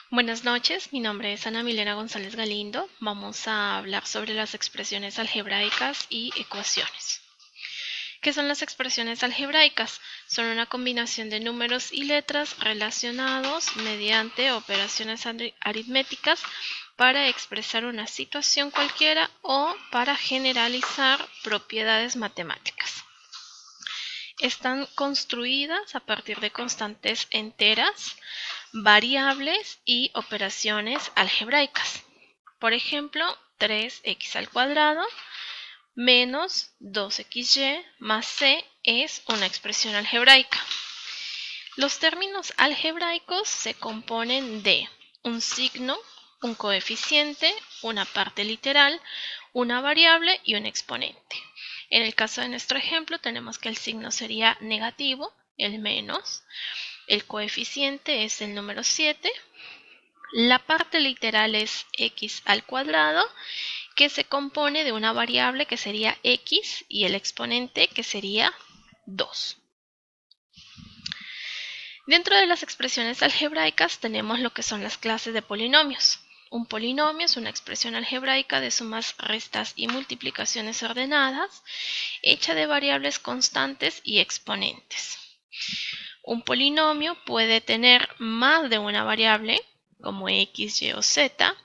Buenas noches, mi nombre es Ana Milena González Galindo. Vamos a hablar sobre las expresiones algebraicas y ecuaciones. ¿Qué son las expresiones algebraicas? Son una combinación de números y letras relacionados mediante operaciones aritméticas para expresar una situación cualquiera o para generalizar propiedades matemáticas. Están construidas a partir de constantes enteras, variables y operaciones algebraicas. Por ejemplo, 3x al cuadrado menos 2xy más c es una expresión algebraica. Los términos algebraicos se componen de un signo, un coeficiente, una parte literal, una variable y un exponente. En el caso de nuestro ejemplo tenemos que el signo sería negativo, el menos, el coeficiente es el número 7, la parte literal es x al cuadrado, que se compone de una variable que sería x y el exponente que sería 2. Dentro de las expresiones algebraicas tenemos lo que son las clases de polinomios. Un polinomio es una expresión algebraica de sumas, restas y multiplicaciones ordenadas, hecha de variables constantes y exponentes. Un polinomio puede tener más de una variable, como x, y o z,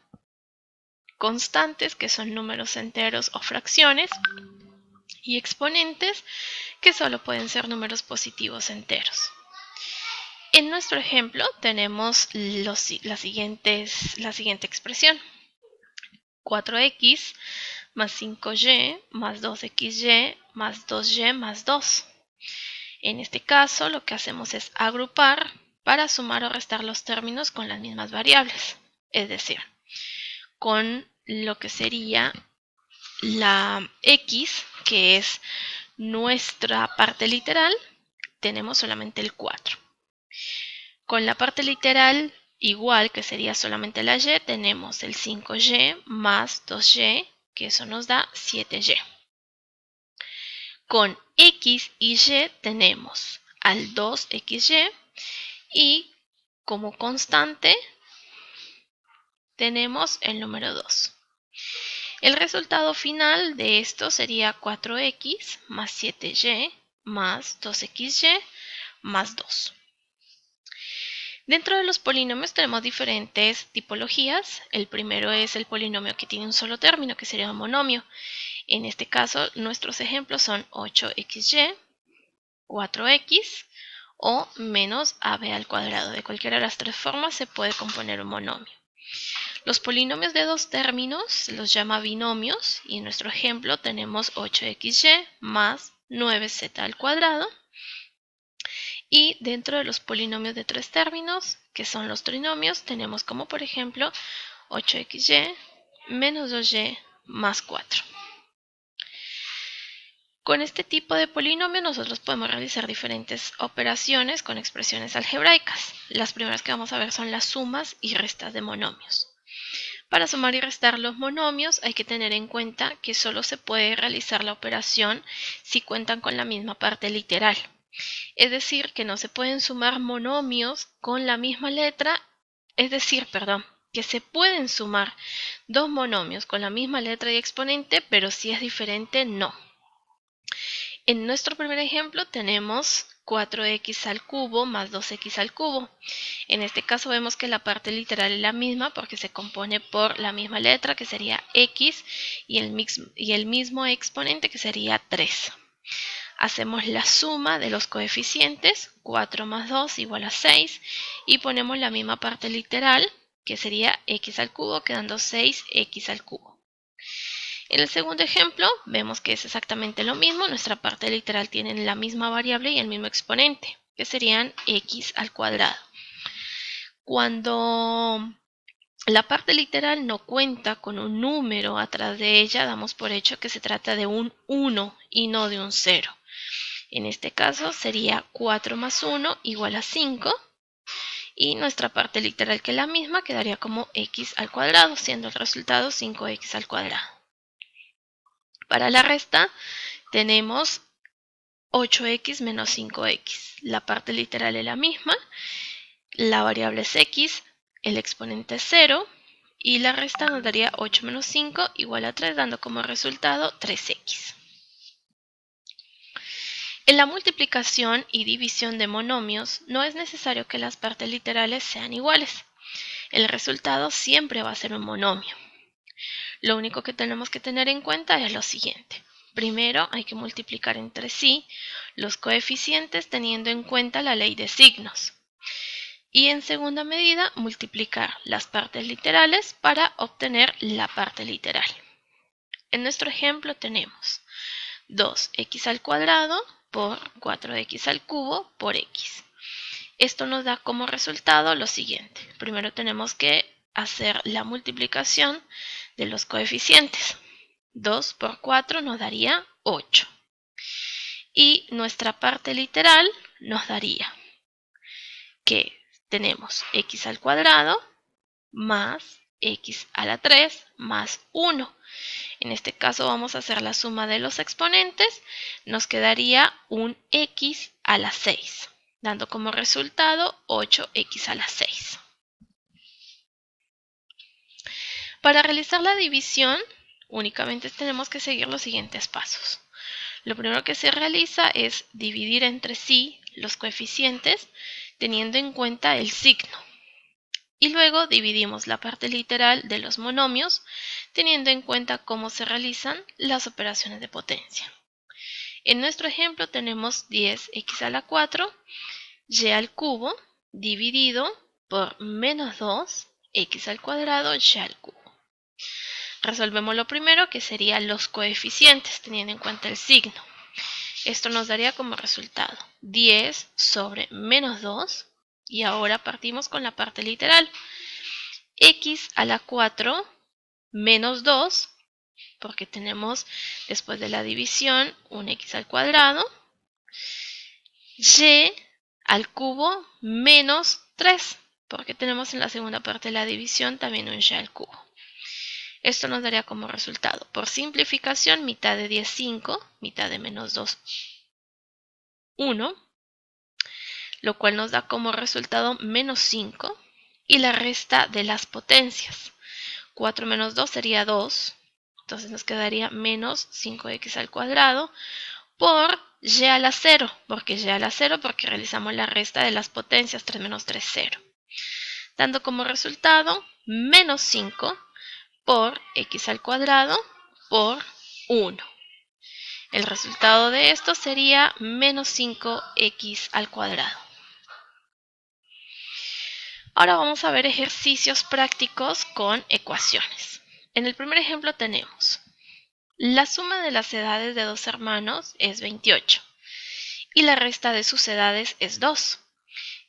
constantes, que son números enteros o fracciones, y exponentes, que solo pueden ser números positivos enteros. En nuestro ejemplo tenemos la siguiente expresión: 4x más 5y más 2xy más 2y más 2. En este caso lo que hacemos es agrupar para sumar o restar los términos con las mismas variables, es decir, con lo que sería la x, que es nuestra parte literal, tenemos solamente el 4. Con la parte literal igual, que sería solamente la y, tenemos el 5y más 2y, que eso nos da 7y. Con x y y tenemos al 2xy y como constante tenemos el número 2. El resultado final de esto sería 4x más 7y más 2xy más 2. Dentro de los polinomios tenemos diferentes tipologías. El primero es el polinomio que tiene un solo término, que sería un monomio. En este caso, nuestros ejemplos son 8xy, 4x o menos ab al cuadrado. De cualquiera de las tres formas se puede componer un monomio. Los polinomios de dos términos se los llama binomios, y en nuestro ejemplo tenemos 8xy más 9z al cuadrado. Y dentro de los polinomios de tres términos, que son los trinomios, tenemos como por ejemplo 8xy menos 2y más 4. Con este tipo de polinomio nosotros podemos realizar diferentes operaciones con expresiones algebraicas. Las primeras que vamos a ver son las sumas y restas de monomios. Para sumar y restar los monomios hay que tener en cuenta que solo se puede realizar la operación si cuentan con la misma parte literal. Es decir, que no se pueden sumar monomios con la misma letra, que se pueden sumar dos monomios con la misma letra y exponente, pero si es diferente, no. En nuestro primer ejemplo tenemos 4x al cubo más 2x al cubo. En este caso vemos que la parte literal es la misma porque se compone por la misma letra, que sería x, y el mismo exponente, que sería 3. Hacemos la suma de los coeficientes, 4 más 2 igual a 6, y ponemos la misma parte literal, que sería x al cubo, quedando 6x al cubo. En el segundo ejemplo vemos que es exactamente lo mismo. Nuestra parte literal tiene la misma variable y el mismo exponente, que serían x al cuadrado. Cuando la parte literal no cuenta con un número atrás de ella, damos por hecho que se trata de un 1 y no de un 0. En este caso sería 4 más 1 igual a 5. Y nuestra parte literal, que es la misma, quedaría como x al cuadrado, siendo el resultado 5x al cuadrado. Para la resta tenemos 8x menos 5x. La parte literal es la misma, la variable es x, el exponente es 0 y la resta nos daría 8 menos 5 igual a 3, dando como resultado 3x. En la multiplicación y división de monomios no es necesario que las partes literales sean iguales. El resultado siempre va a ser un monomio. Lo único que tenemos que tener en cuenta es lo siguiente. Primero hay que multiplicar entre sí los coeficientes teniendo en cuenta la ley de signos. Y en segunda medida multiplicar las partes literales para obtener la parte literal. En nuestro ejemplo tenemos 2x al cuadrado por 4x al cubo por x. Esto nos da como resultado lo siguiente. Primero tenemos que hacer la multiplicación de los coeficientes. 2 por 4 nos daría 8. Y nuestra parte literal nos daría que tenemos x al cuadrado más x a la 3 más 1. En este caso vamos a hacer la suma de los exponentes. Nos quedaría un x a la 6, dando como resultado 8x a la 6. Para realizar la división, únicamente tenemos que seguir los siguientes pasos. Lo primero que se realiza es dividir entre sí los coeficientes teniendo en cuenta el signo. Y luego dividimos la parte literal de los monomios teniendo en cuenta cómo se realizan las operaciones de potencia. En nuestro ejemplo tenemos 10x a la 4, y al cubo, dividido por menos 2, x al cuadrado, y al cubo. Resolvemos lo primero, que serían los coeficientes, teniendo en cuenta el signo. Esto nos daría como resultado 10 sobre menos 2, y ahora partimos con la parte literal. X a la 4 menos 2, porque tenemos después de la división un x al cuadrado, y al cubo menos 3, porque tenemos en la segunda parte de la división también un y al cubo. Esto nos daría como resultado, por simplificación, mitad de 10, 5, mitad de menos 2, 1, lo cual nos da como resultado menos 5, y la resta de las potencias. 4 menos 2 sería 2, entonces nos quedaría menos 5x al cuadrado por y a la 0, porque y a la 0 porque realizamos la resta de las potencias, 3 menos 3, 0. Dando como resultado menos 5 por x al cuadrado por 1. El resultado de esto sería menos 5x al cuadrado. Ahora vamos a ver ejercicios prácticos con ecuaciones. En el primer ejemplo tenemos la suma de las edades de dos hermanos es 28 y la resta de sus edades es 2.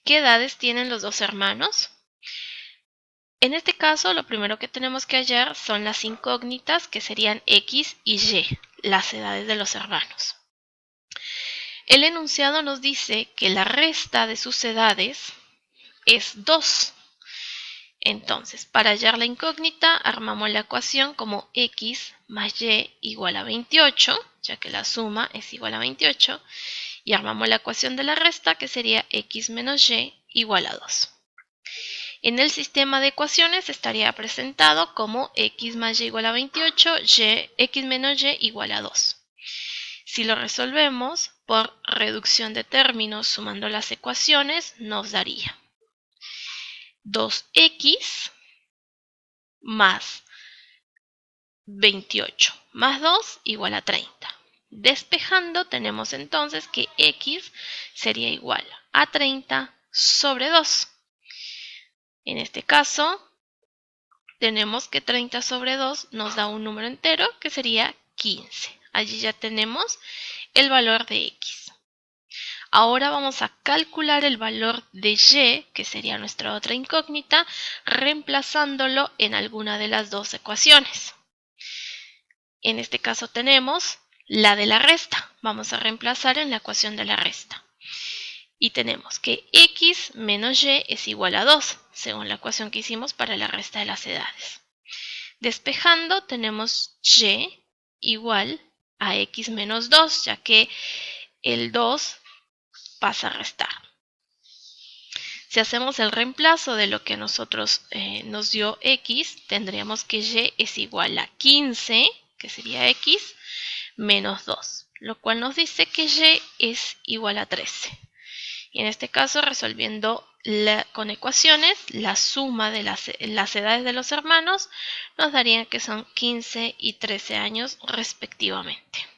¿Qué edades tienen los dos hermanos? En este caso, lo primero que tenemos que hallar son las incógnitas, que serían x y y, las edades de los hermanos. El enunciado nos dice que la resta de sus edades es 2. Entonces, para hallar la incógnita, armamos la ecuación como x más y igual a 28, ya que la suma es igual a 28, y armamos la ecuación de la resta, que sería x menos y igual a 2. En el sistema de ecuaciones estaría presentado como x más y igual a 28, x menos y igual a 2. Si lo resolvemos por reducción de términos sumando las ecuaciones, nos daría 2x más 28 más 2 igual a 30. Despejando tenemos entonces que x sería igual a 30 sobre 2. En este caso tenemos que 30 sobre 2 nos da un número entero que sería 15. Allí ya tenemos el valor de x. Ahora vamos a calcular el valor de y, que sería nuestra otra incógnita, reemplazándolo en alguna de las dos ecuaciones. En este caso tenemos la de la resta. Vamos a reemplazar en la ecuación de la resta. Y tenemos que x menos y es igual a 2, según la ecuación que hicimos para la resta de las edades. Despejando tenemos y igual a x menos 2, ya que el 2 pasa a restar. Si hacemos el reemplazo de lo que a nosotros nos dio x, tendríamos que y es igual a 15, que sería x, menos 2, lo cual nos dice que y es igual a 13. Y en este caso, resolviendo con ecuaciones, la suma de las edades de los hermanos nos daría que son 15 y 13 años respectivamente.